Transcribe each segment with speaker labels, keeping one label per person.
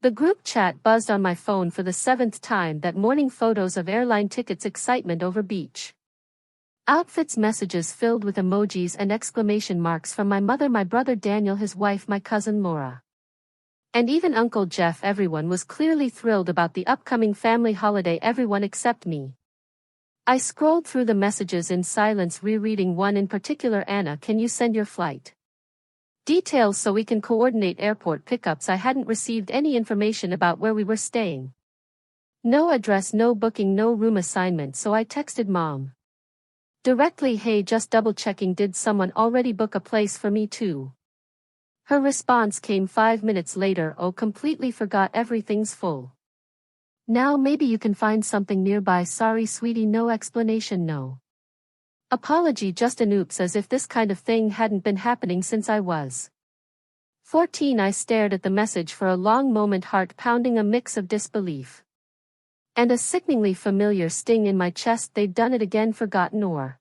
Speaker 1: The group chat buzzed on my phone for the seventh time that morning, photos of airline tickets, excitement over beach outfits, messages filled with emojis and exclamation marks from my mother, my brother Daniel, his wife, my cousin Laura, and even Uncle Jeff. Everyone was clearly thrilled about the upcoming family holiday, everyone except me. I scrolled through the messages in silence, rereading one in particular. Anna, can you send your flight details so we can coordinate airport pickups? I hadn't received any information about where we were staying. No address, no booking, no room assignment, so I texted Mom directly, hey, just double checking, did someone already book a place for me too? Her response came 5 minutes later, oh, completely forgot, everything's full. Now maybe you can find something nearby, sorry sweetie, no explanation, no apology, just an oops, as if this kind of thing hadn't been happening since I was 14. I stared at the message for a long moment, heart pounding, a mix of disbelief and a sickeningly familiar sting in my chest. They'd done it again, forgotten or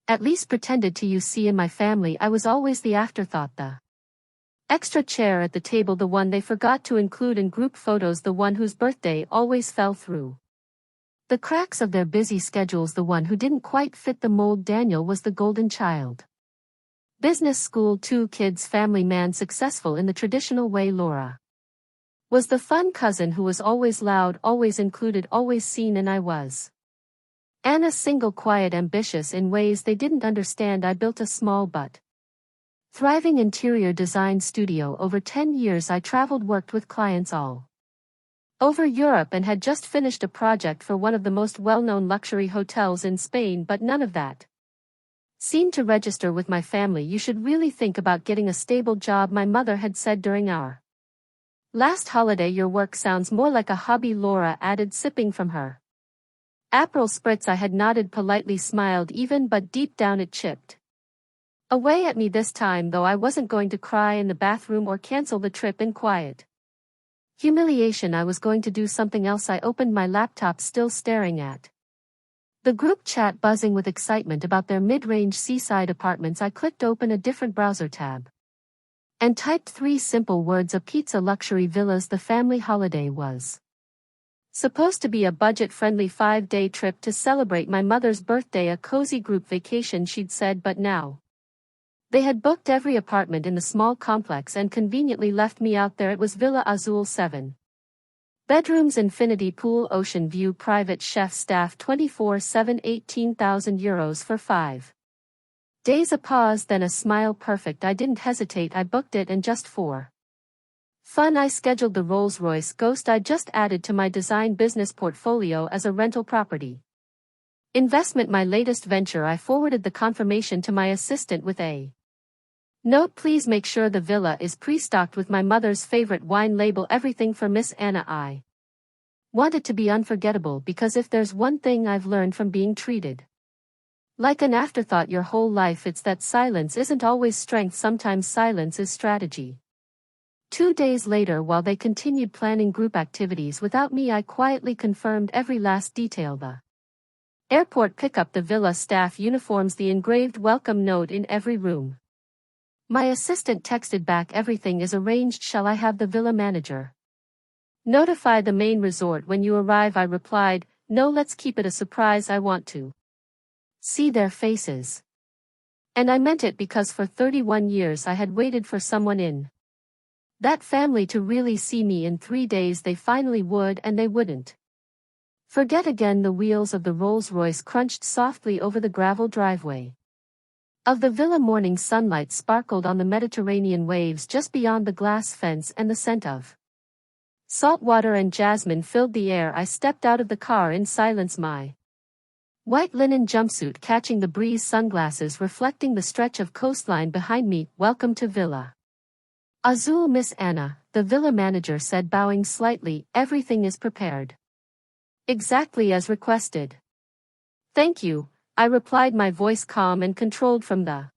Speaker 1: at least pretended to. You see, in my family I was always the afterthought, the extra chair at the table, the one they forgot to include in group photos, the one whose birthday always fell through the cracks of their busy schedules, the one who didn't quite fit the mold. Daniel was the golden child. Business school, 2 kids, family man, successful in the traditional way. Laura was the fun cousin who was always loud, always included, always seen, and I was Anna, single, quiet, ambitious in ways they didn't understand. I built a small but thriving interior design studio. Over 10 years I traveled, worked with clients all over Europe, and had just finished a project for one of the most well-known luxury hotels in Spain, but none of that seemed to register with my family. You should really think about getting a stable job, my mother had said during our last holiday. Your work sounds more like a hobby, Laura added, sipping from her Aperol spritz. I had nodded politely, smiled even, but deep down it chipped away at me. This time, though, I wasn't going to cry in the bathroom or cancel the trip in quiet humiliation. I was going to do something else. I opened my laptop, still staring at the group chat buzzing with excitement about their mid-range seaside apartments. I clicked open a different browser tab and typed 3 simple words: a pizza, luxury villas. The family holiday was supposed to be a budget-friendly 5-day trip to celebrate my mother's birthday, a cozy group vacation, she'd said, but now they had booked every apartment in the small complex and conveniently left me out there. It was Villa Azul, 7 bedrooms, infinity pool, ocean view, private chef, staff 24/7, 18,000 euros for 5 days. A pause, then a smile. Perfect. I didn't hesitate. I booked it, and just for fun I scheduled the Rolls-Royce Ghost I just added to my design business portfolio as a rental property investment, my latest venture. I forwarded the confirmation to my assistant with a note: please make sure the villa is pre-stocked with my mother's favorite wine label, everything for Miss Anna. I want it to be unforgettable, because if there's one thing I've learned from being treated like an afterthought your whole life, it's that silence isn't always strength. Sometimes silence is strategy. 2 days later, while they continued planning group activities without me, I quietly confirmed every last detail: the airport pickup, the villa staff uniforms, the engraved welcome note in every room. My assistant texted back, everything is arranged, shall I have the villa manager notify the main resort when you arrive? I replied, no, let's keep it a surprise. I want to see their faces. And I meant it, because for 31 years I had waited for someone in that family to really see me. In 3 days they finally would, and they wouldn't forget again. The wheels of the Rolls-Royce crunched softly over the gravel driveway of the villa. Morning sunlight sparkled on the Mediterranean waves just beyond the glass fence, and the scent of salt water and jasmine filled the air. I stepped out of the car in silence, my white linen jumpsuit catching the breeze, sunglasses reflecting the stretch of coastline behind me. Welcome to Villa Azul, Miss Anna, the villa manager said, bowing slightly. Everything is prepared exactly as requested. Thank you, I replied, my voice calm and controlled. From the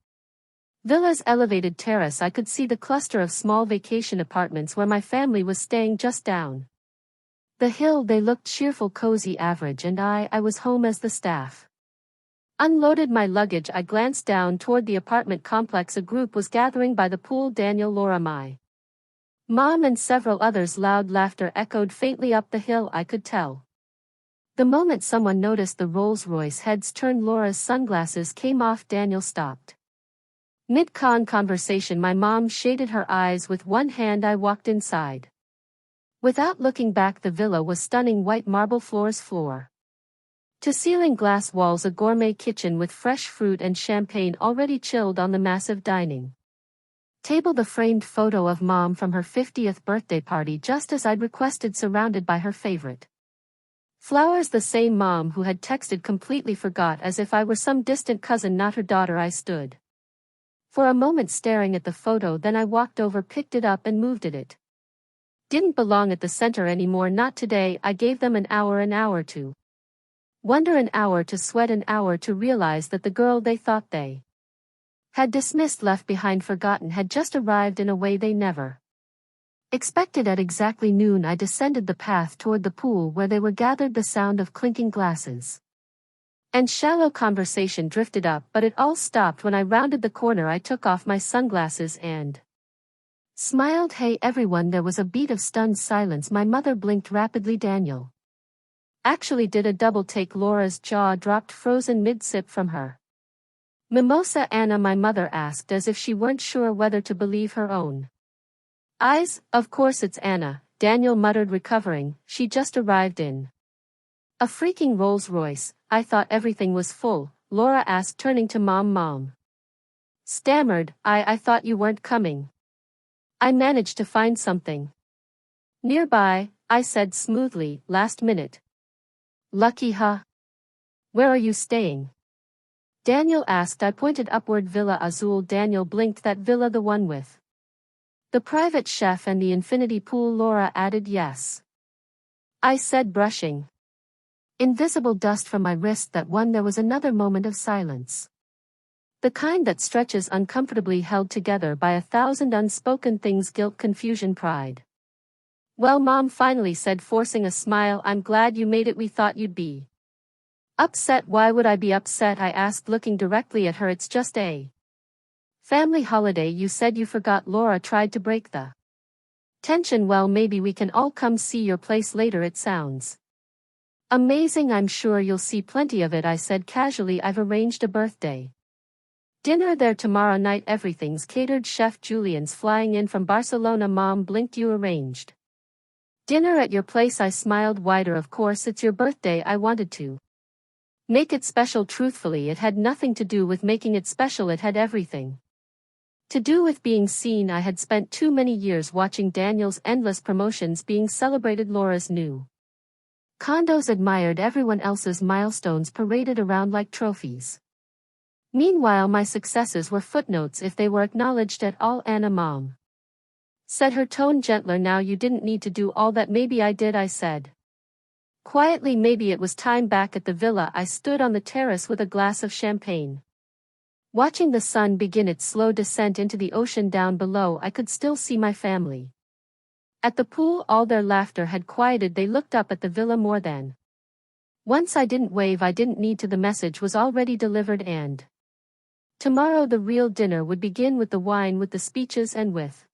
Speaker 1: villa's elevated terrace I could see the cluster of small vacation apartments where my family was staying just down the hill. They looked cheerful, cozy, average, and I was home as the staff unloaded my luggage. I glanced down toward the apartment complex. A group was gathering by the pool: Daniel, Laura, my Mom and several others' loud laughter echoed faintly up the hill, I could tell. The moment someone noticed the Rolls-Royce heads turn, Laura's sunglasses came off. Daniel stopped. Mid-conversation my mom shaded her eyes with one hand. I walked inside. Without looking back, the villa was stunning. White marble floors, floor to ceiling glass walls, a gourmet kitchen with fresh fruit and champagne already chilled on the massive dining table, the framed photo of Mom from her 50th birthday party just as I'd requested, surrounded by her favorite flowers. The same Mom who had texted completely forgot, as if I were some distant cousin, not her daughter. I stood for a moment staring at the photo, then I walked over, picked it up and moved it. It didn't belong at the center anymore, not today. I gave them an hour to wonder, an hour to sweat, an hour to realize that the girl they thought they had dismissed, left behind, forgotten, had just arrived in a way they never expected. At exactly noon I descended the path toward the pool where they were gathered. The sound of clinking glasses and shallow conversation drifted up, but it all stopped when I rounded the corner. I took off my sunglasses and smiled. Hey everyone. There was a beat of stunned silence. My mother blinked rapidly. Daniel actually did a double take. Laura's jaw dropped, frozen mid-sip from her mimosa. Anna, my mother asked, as if she weren't sure whether to believe her own eyes. Of course it's Anna, Daniel muttered, recovering. She just arrived in a freaking Rolls-Royce. I thought everything was full, Laura asked, turning to Mom. Mom stammered, I thought you weren't coming. I managed to find something nearby, I said smoothly, last minute. Lucky, huh? Where are you staying? Daniel asked. I pointed upward. Villa Azul. Daniel blinked. That villa, the one with the private chef and the infinity pool, Laura added. Yes, I said, brushing invisible dust from my wrist. That one. There was another moment of silence. The kind that stretches uncomfortably, held together by 1,000 unspoken things: guilt, confusion, pride. Well, Mom finally said, forcing a smile, I'm glad you made it. We thought you'd be upset. Why would I be upset? I asked, looking directly at her. It's just a family holiday. You said you forgot. Laura tried to break the tension. Well, maybe we can all come see your place later. It sounds amazing. I'm sure you'll see plenty of it, I said casually. I've arranged a birthday dinner there tomorrow night. Everything's catered. Chef Julian's flying in from Barcelona. Mom blinked. You arranged dinner at your place? I smiled wider. Of course, it's your birthday. I wanted to make it special. Truthfully, it had nothing to do with making it special. It had everything to do with being seen. I had spent too many years watching Daniel's endless promotions being celebrated, Laura's new condos admired, everyone else's milestones paraded around like trophies. Meanwhile, my successes were footnotes if they were acknowledged at all. Anna, Mom said, her tone gentler now. You didn't need to do all that. Maybe I did, I said quietly. Maybe it was time. Back at the villa, I stood on the terrace with a glass of champagne, watching the sun begin its slow descent into the ocean. Down below, I could still see my family at the pool. All their laughter had quieted. They looked up at the villa more than once. I didn't wave. I didn't need to. The message was already delivered, and tomorrow the real dinner would begin, with the wine, with the speeches, and with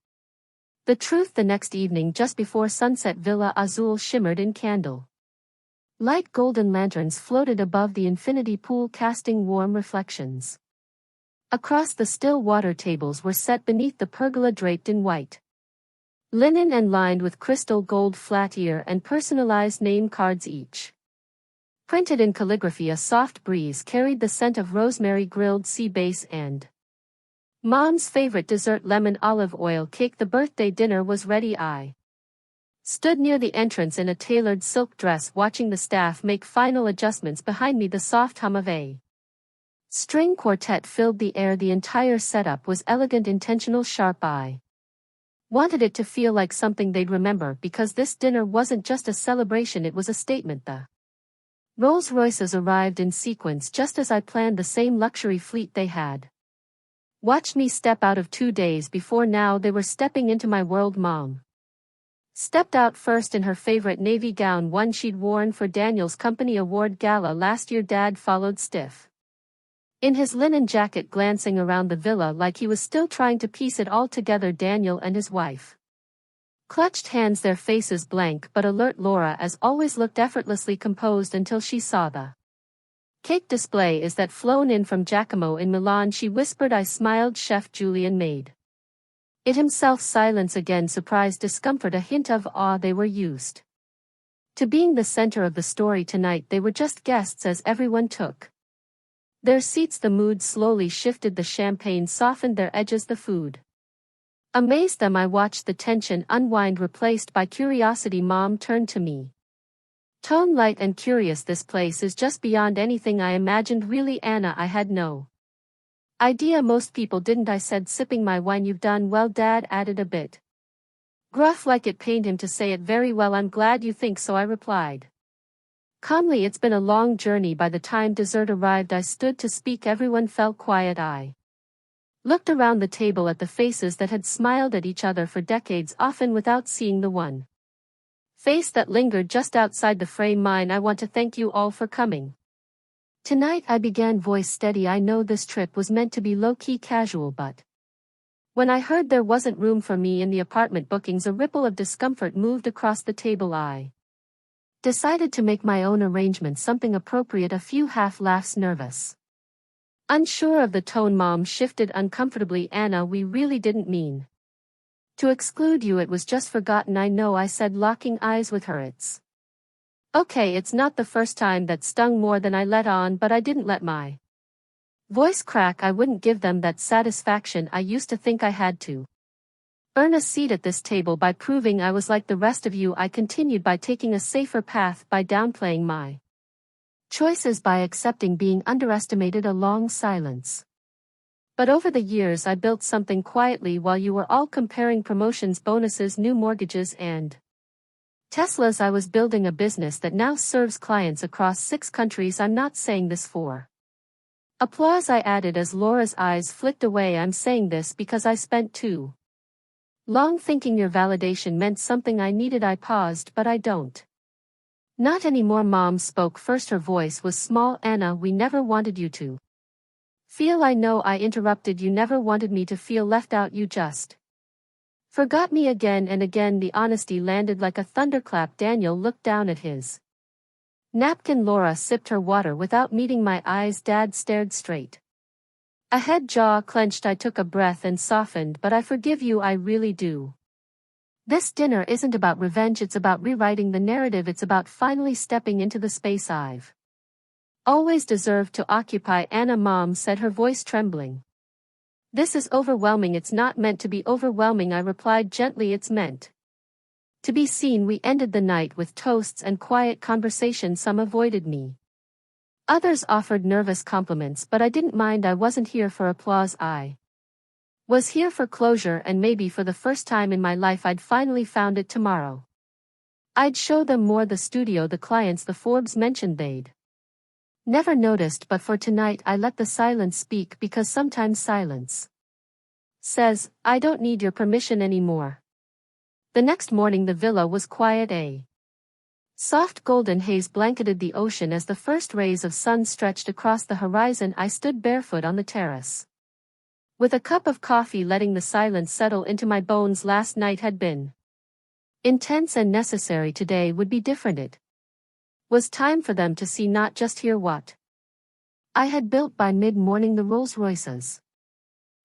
Speaker 1: the truth. The next evening, just before sunset, Villa Azul shimmered in candle light. Golden lanterns floated above the infinity pool, casting warm reflections across the still water. Tables were set beneath the pergola, draped in white linen and lined with crystal gold flat ear and personalized name cards, each printed in calligraphy. A soft breeze carried the scent of rosemary, grilled sea bass, and Mom's favorite dessert, lemon olive oil cake. The birthday dinner was ready. I stood near the entrance in a tailored silk dress, watching the staff make final adjustments. Behind me, the soft hum of a string quartet filled the air. The entire setup was elegant, intentional, sharp. I wanted it to feel like something they'd remember, because this dinner wasn't just a celebration, it was a statement. The Rolls-Royces arrived in sequence just as I planned, the same luxury fleet they had watched me step out of 2 days before. Now they were stepping into my world. Mom stepped out first in her favorite navy gown, one she'd worn for Daniel's company award gala last year. Dad followed, stiff in his linen jacket, glancing around the villa like he was still trying to piece it all together. Daniel and his wife Clutched hands, their faces blank but alert. Laura, as always, looked effortlessly composed until she saw the cake display is that flown in from Giacomo in Milan. She whispered. I smiled. Chef Julian made it himself. Silence again, surprise, discomfort, a hint of awe. They were used to being the center of the story. Tonight they were just guests as everyone took their seats. The mood slowly shifted. The champagne softened their edges. The food amazed them. I watched the tension unwind, replaced by curiosity. Mom turned to me, tone light and curious. This place is just beyond anything I imagined. Really, Anna? I had no idea. Most people didn't, I said, sipping my wine. You've done well, Dad added, a bit gruff, like it pained him to say it. Very well, I'm glad you think so, I replied calmly. It's been a long journey. By the time dessert arrived, I stood to speak. Everyone fell quiet. I looked around the table at the faces that had smiled at each other for decades, often without seeing the one face that lingered just outside the frame. Mine. I want to thank you all for coming tonight, I began, voice steady. I know this trip was meant to be low-key casual, but when I heard there wasn't room for me in the apartment bookings, a ripple of discomfort moved across the table. I decided to make my own arrangements, something appropriate. A few half laughs, nervous, unsure of the tone. Mom shifted uncomfortably. Anna, we really didn't mean to exclude you. It was just forgotten. I know, I said, locking eyes with her. It's okay. It's not the first time. That stung more than I let on, but I didn't let my voice crack. I wouldn't give them that satisfaction. I used to think I had to earn a seat at this table by proving I was like the rest of you. I continued, by taking a safer path, by downplaying my choices, by accepting being underestimated. A long silence. But over the years I built something quietly. While you were all comparing promotions, bonuses, new mortgages, and Teslas, I was building a business that now serves clients across 6 countries. I'm not saying this for applause, I added as Laura's eyes flicked away. I'm saying this because I spent too long thinking your validation meant something I needed. I paused. But I don't. Not anymore. Mom spoke first. Her voice was small. Anna, we never wanted you to feel. I know, I interrupted. You never wanted me to feel left out. You just forgot me again and again. The honesty landed like a thunderclap. Daniel looked down at his napkin. Laura sipped her water without meeting my eyes. Dad stared straight ahead, jaw clenched. I took a breath and softened. But I forgive you, I really do. This dinner isn't about revenge, it's about rewriting the narrative. It's about finally stepping into the space I've always deserved to occupy. Anna, Mom said, her voice trembling. This is overwhelming. It's not meant to be overwhelming, I replied gently. It's meant to be seen. We ended the night with toasts and quiet conversation. Some avoided me. Others offered nervous compliments, but I didn't mind. I wasn't here for applause. I was here for closure, and maybe for the first time in my life I'd finally found it. Tomorrow I'd show them more, the studio, the clients, the Forbes mentioned. They'd never noticed, but for tonight I let the silence speak, because sometimes silence says, I don't need your permission anymore. The next morning the villa was quiet. A soft golden haze blanketed the ocean as the first rays of sun stretched across the horizon. I stood barefoot on the terrace with a cup of coffee, letting the silence settle into my bones. Last night had been intense and necessary. Today would be different. It was time for them to see, not just hear, what I had built. By mid-morning the Rolls-Royces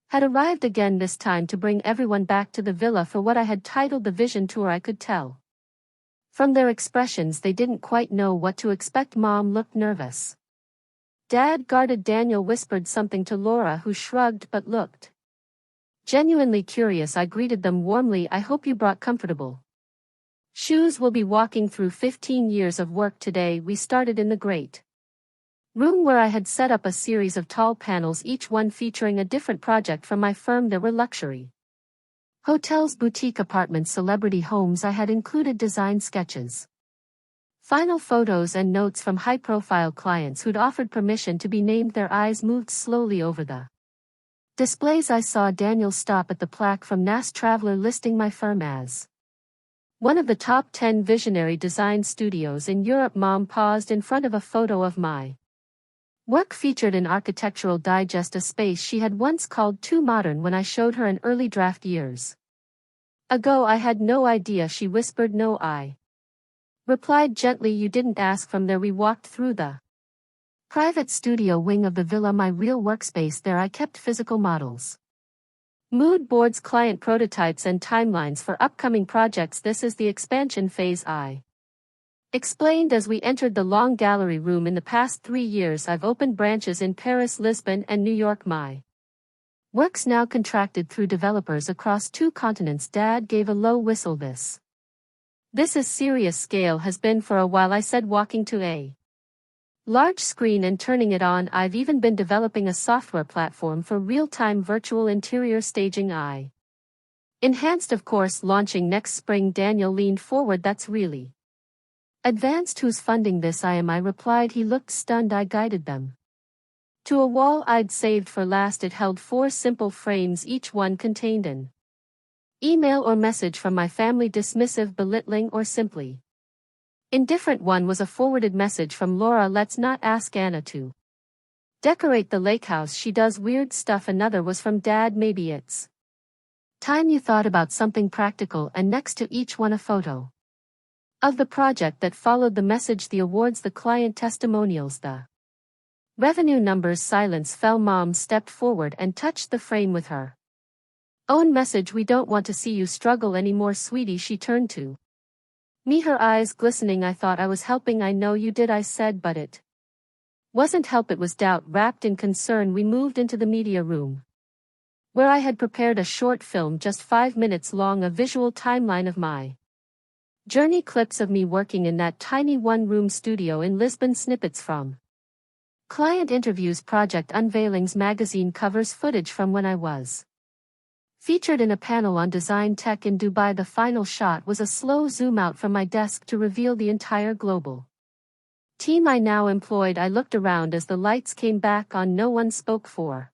Speaker 1: had arrived again, this time to bring everyone back to the villa for what I had titled the Vision Tour. I could tell from their expressions they didn't quite know what to expect. Mom looked nervous. Dad guarded. Daniel whispered something to Laura, who shrugged but looked genuinely curious. I greeted them warmly. I hope you brought comfortable shoes. We'll be walking through 15 years of work today. We started in the great room where I had set up a series of tall panels, each one featuring a different project from my firm. There were luxury hotels, boutique apartments, celebrity homes. I had included design sketches, final photos, and notes from high-profile clients who'd offered permission to be named. Their eyes moved slowly over the displays. I saw Daniel stop at the plaque from NAS Traveler listing my firm as one of the top 10 visionary design studios in Europe. Mom paused in front of a photo of my work featured in Architectural Digest, a space she had once called too modern when I showed her an early draft years Ago I had no idea, she whispered. No, I replied gently. You didn't ask. From there we walked through the private studio wing of the villa, my real workspace. There I kept physical models, mood boards, client prototypes and timelines for upcoming projects. This is the expansion phase, I explained as we entered the long gallery room. In the past 3 years I've opened branches in Paris, Lisbon and New York. My work's now contracted through developers across 2 continents. Dad gave a low whistle. This is serious. Scale has been for a while, I said, walking to a large screen and turning it on. I've even been developing a software platform for real-time virtual interior staging. I enhanced, of course, launching next spring. Daniel leaned forward. That's really advanced. Who's funding this? I am, I replied. He looked stunned. I guided them to a wall I'd saved for last. It held 4 simple frames, each one contained an email or message from my family, dismissive, belittling, or simply indifferent. One was a forwarded message from Laura. Let's not ask Anna to decorate the lake house. She does weird stuff. Another was from Dad. Maybe it's time you thought about something practical. And next to each one a photo of the project that followed the message, the awards, the client testimonials, the revenue numbers. Silence fell. Mom stepped forward and touched the frame with her own message. We don't want to see you struggle anymore, sweetie. She turned to me, her eyes glistening. I thought I was helping. I know you did, I said, but it wasn't help, it was doubt wrapped in concern. We moved into the media room, where I had prepared a short film just 5 minutes long, a visual timeline of my journey, clips of me working in that tiny 1-room studio in Lisbon, snippets from client interviews, project unveilings, magazine covers, footage from when I was featured in a panel on design tech in Dubai. The final shot was a slow zoom out from my desk to reveal the entire global team I now employed. I looked around as the lights came back on. No one spoke for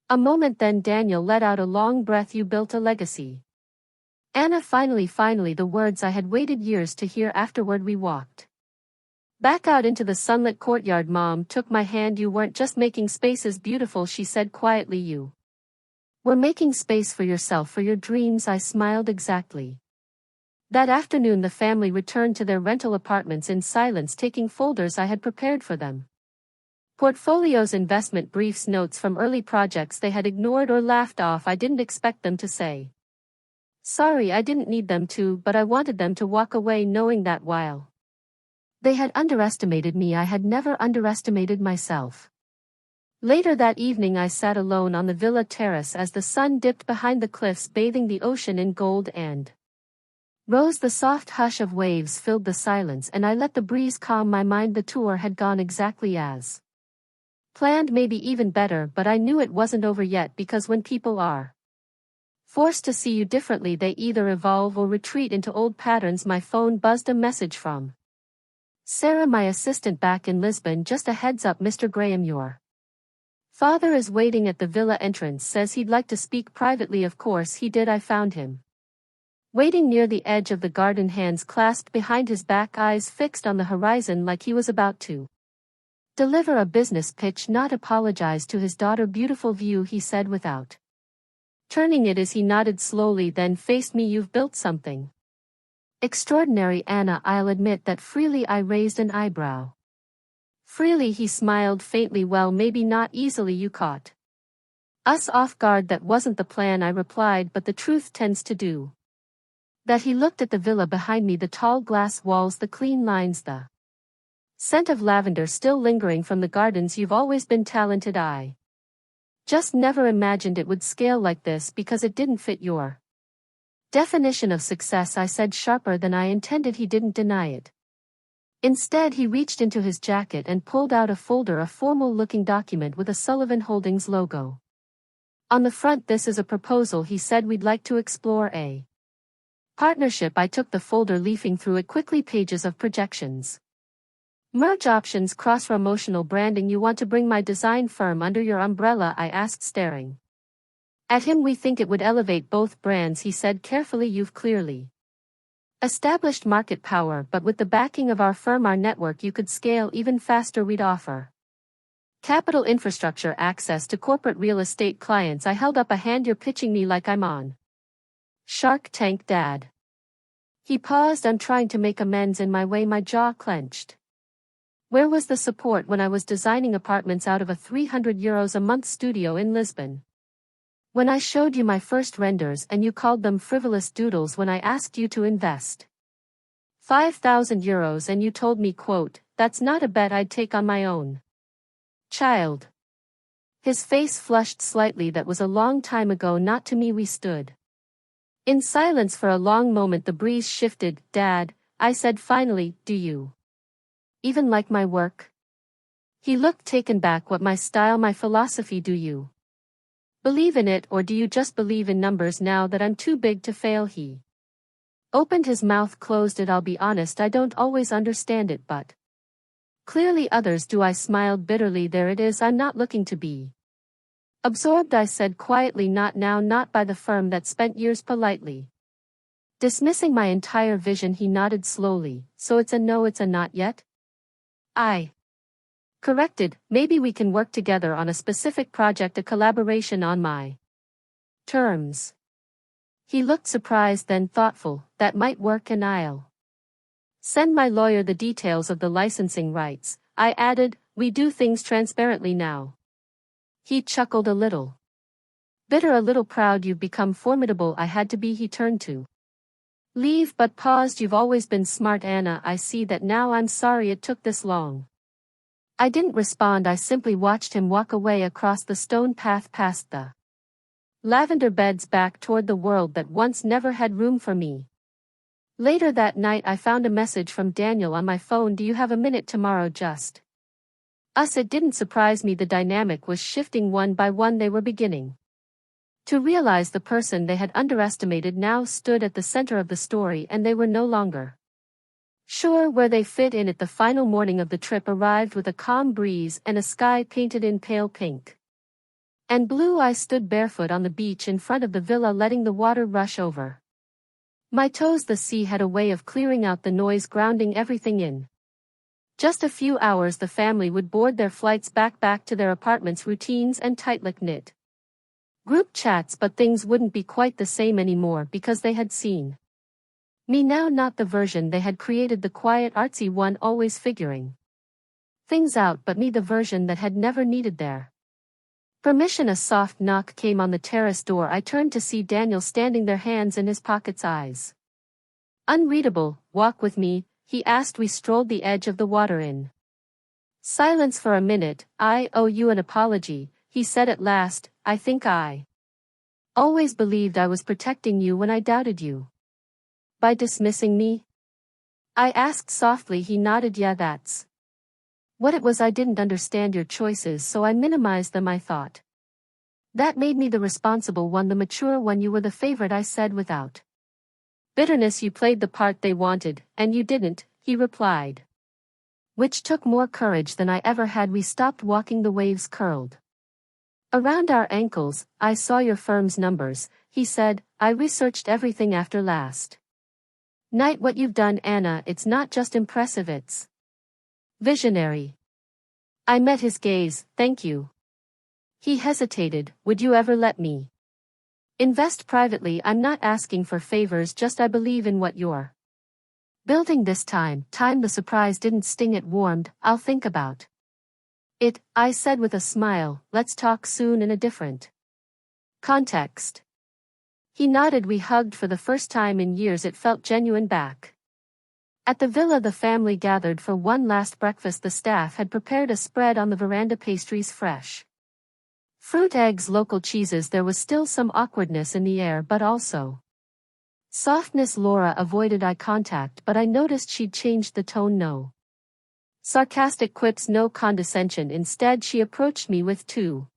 Speaker 1: a moment, then Daniel let out a long breath. You built a legacy, Anna. Finally, the words I had waited years to hear. Afterward we walked back out into the sunlit courtyard. Mom took my hand. You weren't just making spaces beautiful, she said quietly. You were making space for yourself, for your dreams. I smiled. Exactly. That afternoon the family returned to their rental apartments in silence, taking folders I had prepared for them. Portfolios, investment briefs, notes from early projects they had ignored or laughed off. I didn't expect them to say sorry. I didn't need them to, but I wanted them to walk away knowing that while they had underestimated me, I had never underestimated myself. Later that evening I sat alone on the villa terrace as the sun dipped behind the cliffs, bathing the ocean in gold and rose. The soft hush of waves filled the silence, and I let the breeze calm my mind. The tour had gone exactly as planned, maybe even better, but I knew it wasn't over yet, because when people are forced to see you differently, they either evolve or retreat into old patterns. My phone buzzed. A message from Sarah, my assistant back in Lisbon. Just a heads up, Mr. Graham, your father is waiting at the villa entrance. Says he'd like to speak privately. Of course he did. I found him waiting near the edge of the garden, hands clasped behind his back, eyes fixed on the horizon, like he was about to deliver a business pitch. Not apologize to his daughter. Beautiful view, he said without turning it as he nodded slowly, then faced me. You've built something extraordinary, Anna. I'll admit that. Freely. I raised an eyebrow. Freely, he smiled faintly. Well, maybe not easily. You caught us off guard. That wasn't the plan, I replied, but the truth tends to do that. He looked at the villa behind me, the tall glass walls, the clean lines, the scent of lavender still lingering from the gardens. You've always been talented. I just never imagined it would scale like this, because it didn't fit your definition of success, I said, sharper than I intended. He didn't deny it. Instead, he reached into his jacket and pulled out a folder, a formal-looking document with a Sullivan Holdings logo on the front. This is a proposal, he said. We'd like to explore a partnership. I took the folder, leafing through it quickly. Pages of projections, merge options, cross-promotional branding. You want to bring my design firm under your umbrella? I asked, staring at him. We think it would elevate both brands, he said carefully. You've clearly established market power, but with the backing of our firm, our network, you could scale even faster. We'd offer capital, infrastructure, access to corporate real estate clients. I held up a hand. You're pitching me like I'm on Shark Tank Dad. He paused. I'm trying to make amends in my way. My jaw clenched. Where was the support when I was designing apartments out of a €300 a month studio in Lisbon? When I showed you my first renders and you called them frivolous doodles when I asked you to invest €5,000 and you told me, quote, that's not a bet I'd take on my own. Child. His face flushed slightly. That was a long time ago. Not to me. We stood in silence for a long moment. The breeze shifted. Dad, I said finally, do you even like my work? He looked taken back. What, my style, my philosophy? Do you believe in it, or do you just believe in numbers now that I'm too big to fail? He opened his mouth, closed it. I'll be honest, I don't always understand it, but clearly others do. I smiled bitterly. There it is. I'm not looking to be absorbed, I said quietly. Not now, not by the firm that spent years politely dismissing my entire vision. He nodded slowly. So it's a no, it's a not yet? I corrected. Maybe we can work together on a specific project, a collaboration on my terms. He looked surprised, then thoughtful. That might work, and I'll send my lawyer the details of the licensing rights. I added, we do things transparently now. He chuckled a little bitter, a little proud. You've become formidable. I had to be. He turned to leave but paused. You've always been smart, Anna. I see that now. I'm sorry it took this long. I didn't respond. I simply watched him walk away across the stone path past the lavender beds, back toward the world that once never had room for me. Later that night I found a message from Daniel on my phone. Do you have a minute tomorrow? Just us. It didn't surprise me. The dynamic was shifting. One by one they were beginning to realize the person they had underestimated now stood at the center of the story, and they were no longer sure where they fit in it. The final morning of the trip arrived with a calm breeze and a sky painted in pale pink and blue. I stood barefoot on the beach in front of the villa, letting the water rush over my toes. The sea had a way of clearing out the noise, grounding everything in just a few hours. The family would board their flights back to their apartments, routines and tight-knit group chats, but things wouldn't be quite the same anymore because they had seen me now, not the version they had created, the quiet, artsy one, always figuring things out, but me, the version that had never needed their permission. A soft knock came on the terrace door. I turned to see Daniel standing there, hands in his pockets, eyes unreadable. Walk with me, he asked. We strolled the edge of the water in silence for a minute. I owe you an apology, he said at last. I think I always believed I was protecting you when I doubted you. By dismissing me? I asked softly. He nodded. Yeah, that's what it was. I didn't understand your choices, so I minimized them. I thought that made me the responsible one, the mature one. You were the favorite, I said without bitterness. You played the part they wanted, and you didn't, he replied, which took more courage than I ever had. We stopped walking. The waves curled around our ankles. I saw your firm's numbers, he said. I researched everything after last night. What you've done, Anna, it's not just impressive, it's visionary. I met his gaze. Thank you. He hesitated. Would you ever let me invest privately? I'm not asking for favors, just I believe in what you're building this time. The surprise didn't sting, it warmed. I'll think about it, I said with a smile. Let's talk soon in a different context. He nodded. We hugged for the first time in years. It felt genuine. Back at the villa, the family gathered for one last breakfast. The staff had prepared a spread on the veranda, pastries, fresh fruit, eggs, local cheeses. There was still some awkwardness in the air, but also softness. Laura avoided eye contact, but I noticed she'd changed the tone. No sarcastic quips, no condescension. Instead, she approached me with 2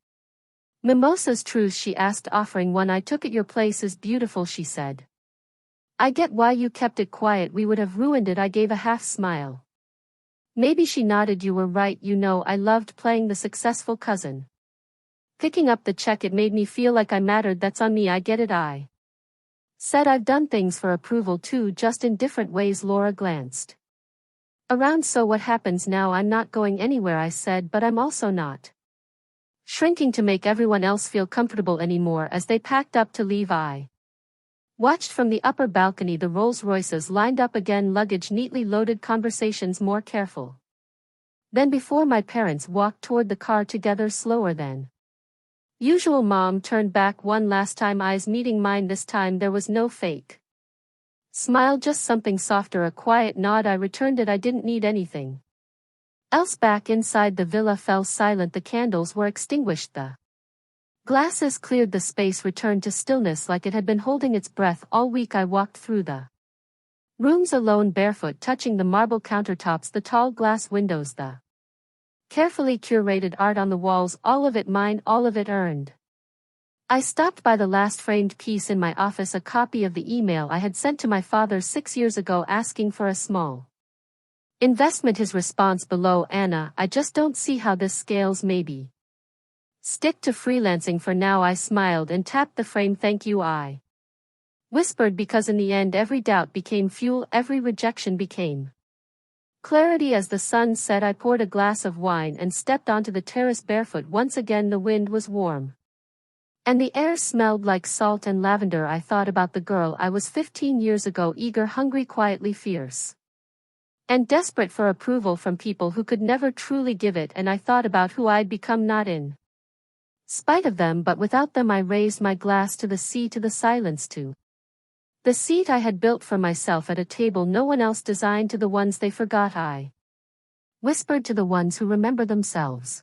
Speaker 1: mimosas. Truth, she asked, offering one. I took it. Your place is beautiful, she said. I get why you kept it quiet. We would have ruined it. I gave a half smile. Maybe, she nodded. You were right. You know, I loved playing the successful cousin. Picking up the check, it made me feel like I mattered. That's on me. I get it, I said. I've done things for approval too, just in different ways. Laura glanced around. So what happens now? I'm not going anywhere, I said, but I'm also not shrinking to make everyone else feel comfortable anymore. As they packed up to leave, I Watched from the upper balcony the Rolls-Royces lined up again, luggage neatly loaded, conversations more careful. Then before my parents walked toward the car together, slower than usual. Mom turned back one last time, eyes meeting mine. This time there was no fake smile, just something softer, a quiet nod. I returned it. I didn't need anything else. Back inside the villa fell silent. The candles were extinguished. The glasses cleared. The space returned to stillness like it had been holding its breath all week. I walked through the rooms alone, barefoot, touching the marble countertops, the tall glass windows, the carefully curated art on the walls, all of it mine, all of it earned. I stopped by the last framed piece in my office, a copy of the email I had sent to my father 6 years ago asking for a small investment. His response below: Anna, I just don't see how this scales. Maybe stick to freelancing for now. I smiled and tapped the frame. Thank you, I whispered, because in the end every doubt became fuel, every rejection became clarity. As the sun set, I poured a glass of wine and stepped onto the terrace barefoot. Once again the wind was warm, and the air smelled like salt and lavender. I thought about the girl I was 15 years ago, eager, hungry, quietly fierce, and desperate for approval from people who could never truly give it. And I thought about who I'd become, not in spite of them, but without them. I raised my glass to the sea, to the silence, to the seat I had built for myself at a table no one else designed, to the ones they forgot. I whispered, to the ones who remember themselves.